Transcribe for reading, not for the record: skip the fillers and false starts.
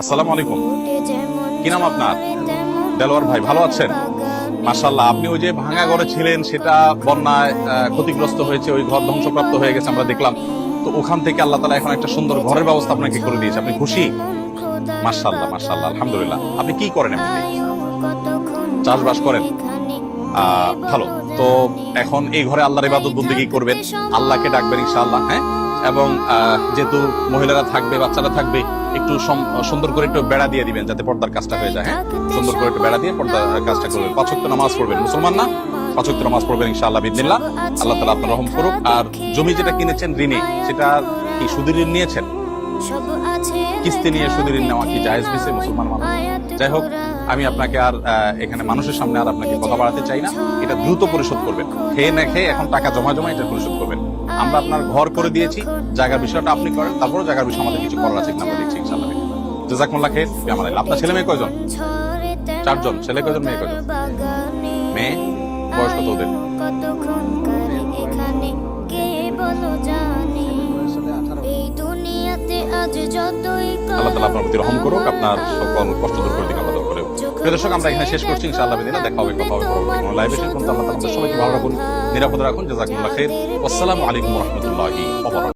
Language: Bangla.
আসসালামু আলাইকুম। কি নাম আপনার? দেলোয়ার ভাই, ভালো আছেন? মাশাআল্লাহ। আপনি ওই যে ভাঙা ঘরে ছিলেন, সেটা বন্যায় ক্ষতিগ্রস্ত হয়েছে, ওই ঘর ধ্বংসপ্রাপ্ত হয়ে গেছে, আমরা দেখলাম। তো ওখান থেকে আল্লাহ তাআলা এখন একটা সুন্দর ঘরের ব্যবস্থা আপনাকে করে দিয়েছে, আপনি খুশি? মাশাআল্লাহ মাশাআল্লাহ, আলহামদুলিল্লাহ। আপনি কি করেন এমনিতে? চাষবাস করেন? ভালো। তো এখন এই ঘরে আল্লাহর ইবাদত বন্দেগী করবেন, আল্লাহকে ডাকবেন ইনশাআল্লাহ, হ্যাঁ। এবং যেহেতু মহিলারা থাকবে, বাচ্চারা থাকবে, একটু সুন্দর করে একটু বেড়া দিয়ে দিবেন, যাতে পর্দার কাজটা হয়ে যায়, হ্যাঁ। সুন্দর করে একটু বেড়া দিয়ে পর্দার কাজটা করবেন। 5 ওয়াক্ত নামাজ পড়বেন, মুসলমান না? 5 ওয়াক্ত নামাজ পড়বেন ইনশাআল্লাহ বিদিনিল্লাহ। আল্লাহ তাআলা আপনার রহম করুক। আর জমি যেটা কিনেছেন ঋণে, সেটা কি সুদের ঋণ নিয়েছেন? কিস্তি নিয়ে সুদের ঋণ নেওয়া কি জায়েজ হয়েছে মুসলমান মানুষ? যাই হোক, আমি আপনাকে আর এখানে মানুষের সামনে আর আপনাকে কথা বাড়াতে চাই না। এটা দ্রুত পরিশোধ করবেন, খেয়ে না খেয়ে এখন টাকা জমা জমা এটা পরিশোধ করবেন। আমরা আপনার ঘর করে দিয়েছি, জায়গার বিষয়টা আপনি করেন, তারপরে জায়গার বিষয় আমাদের কিছু করার আছে কিনা আমরা দেখছি ইনশাআল্লাহ। জাযাকুমুল্লাহ খাইর। আপনার ছেলে মেয়ে কয়জন? 4 জন। ছেলে কয়জন, মেয়ে কয়জন? মেয়ে বয়স কত ওদের? আল্লাহ তাআলা আপনার প্রতি রহম করুক, আপনার সকল কষ্ট দূর করে দিক আল্লাহ তাআলা করে। প্রিয় দর্শক, আমরা এখানে শেষ করছি ইনশাআল্লাহ বিদিনিল্লাহ। দেখা হবে, কথা হবে পরবর্তী কোনো লাইভে। সেই পর্যন্ত আল্লাহ তাআলা আমাদের সবাইকে ভালো রাখুন, নিরাপদে রাখুন। জাযাকুমুল্লাহ খাইর। আসসালামু আলাইকুম ওয়া রাহমাতুল্লাহি ওয়া বারাকাতুহু।